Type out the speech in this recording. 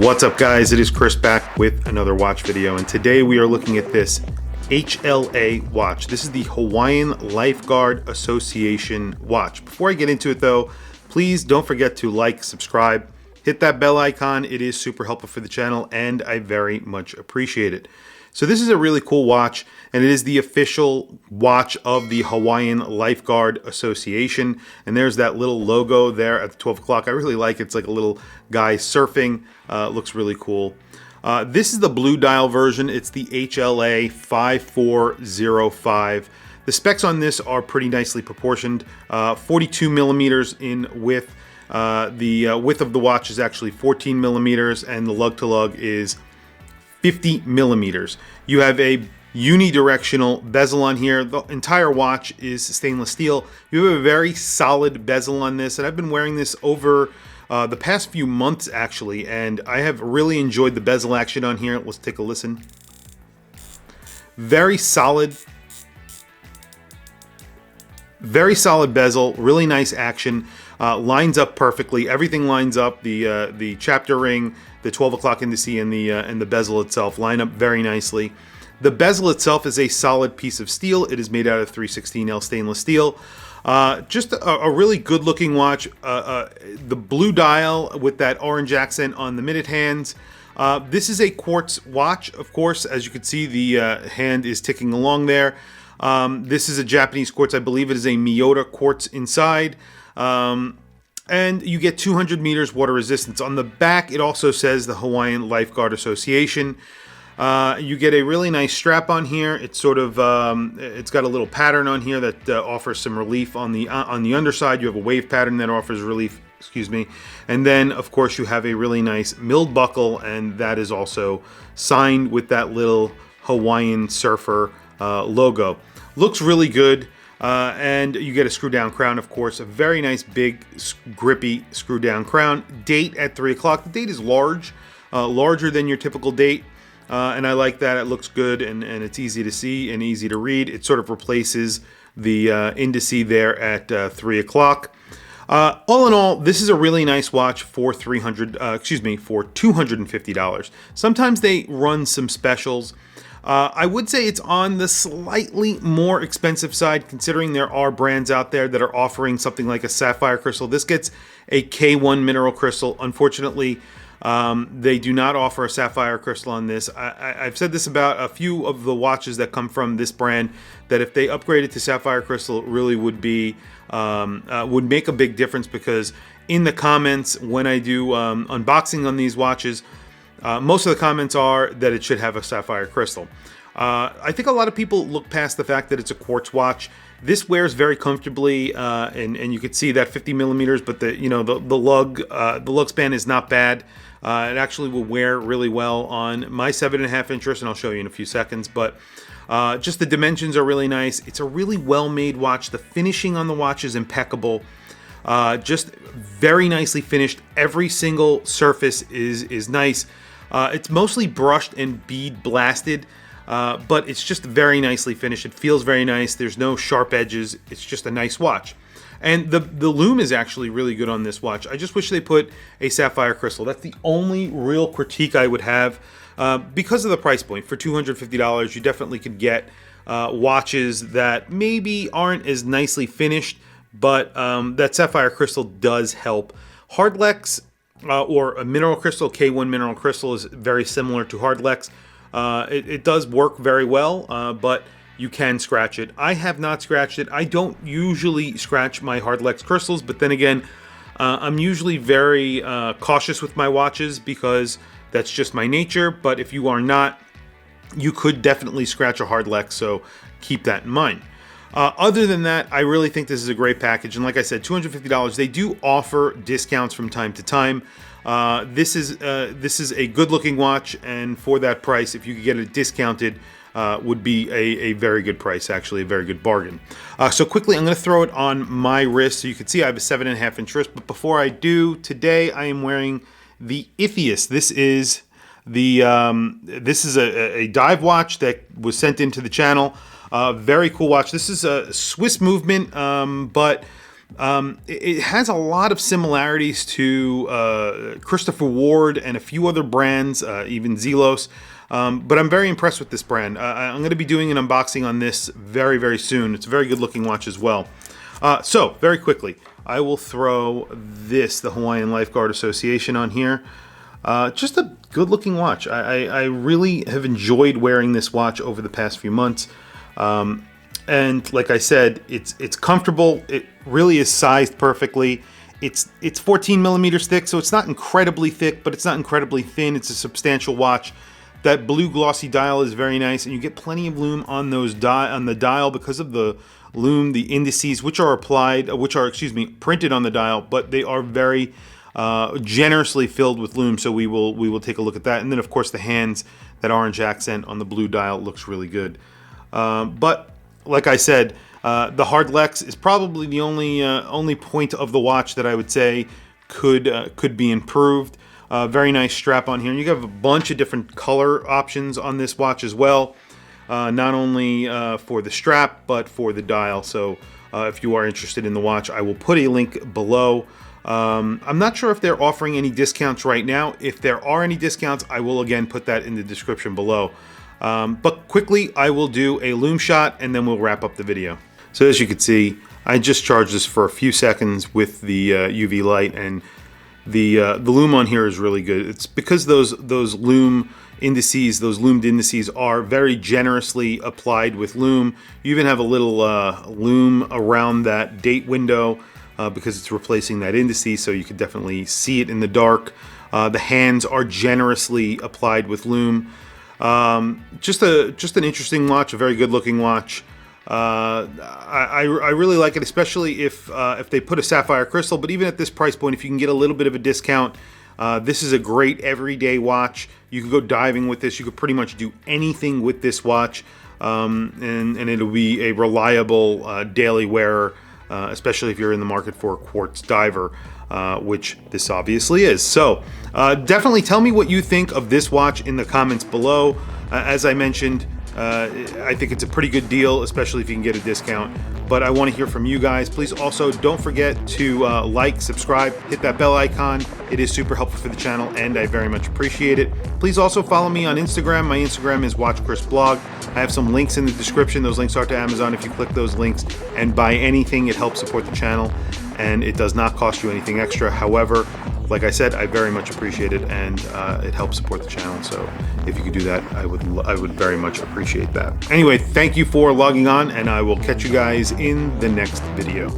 What's up, guys? It is Chris back with another watch video, and today we are looking at this HLA watch. This is the Hawaiian Lifeguard Association watch. Before I get into it though, please don't forget to like, subscribe, hit that bell icon. It is super helpful for the channel and I very much appreciate it. So this is a really cool watch, and it is the official watch of the Hawaiian Lifeguard Association. And there's that little logo there at the 12 o'clock. I really like it. It's like a little guy surfing. Looks really cool. This is the blue dial version. It's the HLA 5405. The specs on this are pretty nicely proportioned. 42 millimeters in width. The width of the watch is actually 14 millimeters, and the lug to lug is 50 millimeters. You have a unidirectional bezel on here. The entire watch is stainless steel. You have a very solid bezel on this, and I've been wearing this over the past few months actually, and I have really enjoyed the bezel action on here. Let's take a listen. Very solid bezel, really nice action. Lines up perfectly. Everything lines up. The chapter ring, the 12 o'clock indice, and the bezel itself line up very nicely. The bezel itself is a solid piece of steel. It is made out of 316L stainless steel. Just a really good looking watch. The blue dial with that orange accent on the minute hands. This is a quartz watch, of course. As you can see, the hand is ticking along there. This is a Japanese quartz. I believe it is a Miyota quartz inside. And you get 200 meters water resistance. On the back, it also says the Hawaiian Lifeguard Association. You get a really nice strap on here. It's sort of, it's got a little pattern on here that offers some relief on the underside. You have a wave pattern that offers relief, excuse me. And then, of course, you have a really nice milled buckle, and that is also signed with that little Hawaiian surfer logo. Looks really good. And you get a screw down crown, of course, a very nice big grippy screw down crown. Date at 3 o'clock. The date is large, larger than your typical date. And I like that. It looks good, and it's easy to see and easy to read. It sort of replaces the indice there at 3 o'clock. All in all, this is a really nice watch for for $250. Sometimes they run some specials. I would say it's on the slightly more expensive side, considering there are brands out there that are offering something like a sapphire crystal. This gets a K1 mineral crystal. Unfortunately, they do not offer a sapphire crystal on this. I've said this about a few of the watches that come from this brand, that if they upgraded to sapphire crystal, it really would be would make a big difference, because in the comments when I do unboxing on these watches, most of the comments are that it should have a sapphire crystal. I think a lot of people look past the fact that it's a quartz watch. This wears very comfortably, and you can see that 50 millimeters, but the lug span is not bad. It actually will wear really well on my 7.5 inch wrist, and I'll show you in a few seconds. But just the dimensions are really nice. It's a really well-made watch. The finishing on the watch is impeccable. Just very nicely finished. Every single surface is nice. It's mostly brushed and bead blasted, but it's just very nicely finished. It feels very nice. There's no sharp edges. It's just a nice watch. And the lume is actually really good on this watch. I just wish they put a sapphire crystal. That's the only real critique I would have, because of the price point. For $250, you definitely could get watches that maybe aren't as nicely finished, but that sapphire crystal does help. Hardlex or a mineral crystal, K1 mineral crystal, is very similar to Hardlex. It does work very well, but you can scratch it. I have not scratched it. I don't usually scratch my Hardlex crystals, but then again, I'm usually very cautious with my watches, because that's just my nature. But if you are not, you could definitely scratch a Hardlex, so keep that in mind. Other than that, I really think this is a great package, and like I said, $250. They do offer discounts from time to time. This is a good-looking watch, and for that price, if you could get it discounted, would be a very good price, actually a very good bargain. So quickly, I'm going to throw it on my wrist so you can see I have a 7.5 inch wrist. But before I do, today I am wearing the Iphius. This is a dive watch that was sent into the channel. Very cool watch. This is a Swiss movement, but It has a lot of similarities to Christopher Ward and a few other brands, even Zelos. But I'm very impressed with this brand. I'm going to be doing an unboxing on this very, very soon. It's a very good looking watch as well. So very quickly, I will throw this, the Hawaiian Lifeguard Association, on here. Just a good looking watch. I really have enjoyed wearing this watch over the past few months. And like I said, it's comfortable. It really is sized perfectly. It's 14 millimeters thick, so it's not incredibly thick, but it's not incredibly thin. It's a substantial watch. That blue glossy dial is very nice, and you get plenty of lume on those on the dial because of the lume, the indices, which are printed on the dial, but they are very generously filled with lume. So we will take a look at that, and then of course the hands, that orange accent on the blue dial looks really good. But like I said, the hard Lex is probably the only point of the watch that I would say could be improved. Very nice strap on here. And you have a bunch of different color options on this watch as well, not only for the strap but for the dial. So if you are interested in the watch, I will put a link below. I'm not sure if they're offering any discounts right now. If there are any discounts, I will again put that in the description below. But quickly, I will do a lume shot and then we'll wrap up the video. So as you can see, I just charged this for a few seconds with the UV light, and the lume on here is really good. It's because those lumed indices are very generously applied with lume. You even have a little lume around that date window because it's replacing that indice, so you can definitely see it in the dark. The hands are generously applied with lume. Just an interesting watch, a very good looking watch. I really like it, especially if they put a sapphire crystal. But even at this price point, if you can get a little bit of a discount, this is a great everyday watch. You could go diving with this. You could pretty much do anything with this watch, and it'll be a reliable daily wearer, especially if you're in the market for a quartz diver, which this obviously is. So definitely tell me what you think of this watch in the comments below. As I mentioned, I think it's a pretty good deal, especially if you can get a discount. But I want to hear from you guys. Please also don't forget to like, subscribe, hit that bell icon. It is super helpful for the channel, and I very much appreciate it. Please also follow me on Instagram. My Instagram is WatchChrisBlog. I have some links in the description. Those links are to Amazon. If you click those links and buy anything, it helps support the channel, and it does not cost you anything extra. However, like I said, I very much appreciate it, and it helps support the channel. So if you could do that, I would very much appreciate that. Anyway, thank you for logging on, and I will catch you guys in the next video.